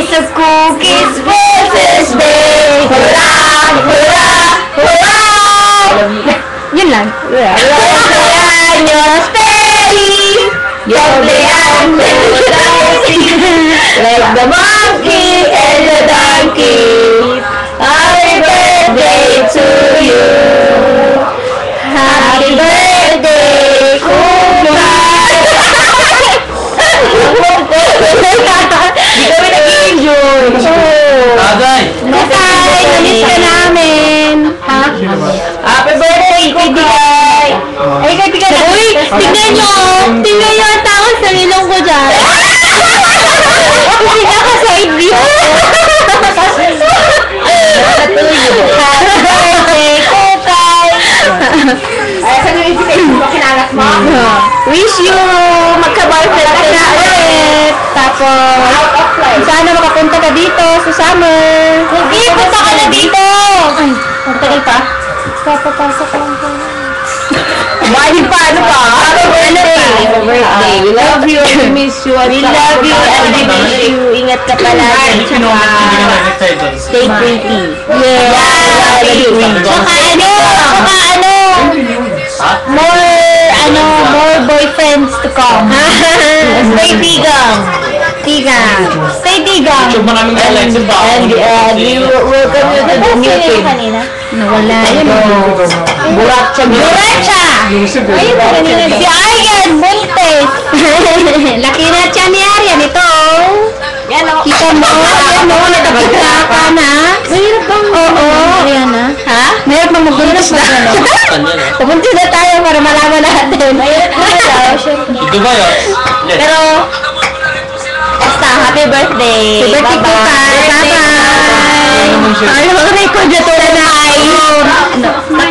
piece of cookies for Thursday. Hurrah! Hurrah! Hurrah! Yun lang. Cumpleaños feliz. Cumpleaños like the monkey and the donkey. Happy birthday to you. Happy birthday, Kumpay. Di kami nag-enjoy. Agay! Kumpay, namiss ka namin. Ha? Happy birthday, Kumpay. Ay, kaibigan na. Uy, tingnan nyo. Tingnan nyo ang tao sa ilong ko dyan. Kasi naka-side view. Happy birthday, Kumpay. Ay, saan yung invitation mo? Kinalat mo? Wish you magka-boyfriend ka na ulit. Tapos, sana makapunta ka dito sa summer. Hindi, punta ka na dito. Ay, magtagal pa? Papapasok ka lang pa. Mahal pa, ano ba? Happy birthday. We love you and we miss you. We love you and we miss you. Ingat ka palagi. Stay pretty. Yeah. Saka ano, more boyfriends to come. Stay tigang. Stay tigang. And we welcome you to the new team. Nawala yun. Buracha. Ayun pa kanina. Si Aryan Montes. Laki na siya ni Aryan. Ito. Kita mo. Yan mo. Natapagka ka na. Mahirap bang? Oo. Ayan na. Ha? Mahirap bang magbuntis na? Pupuntis na tayo para malaman natin. Mahirap na. Ito ba yun? Pero, basta, happy birthday. Happy birthday,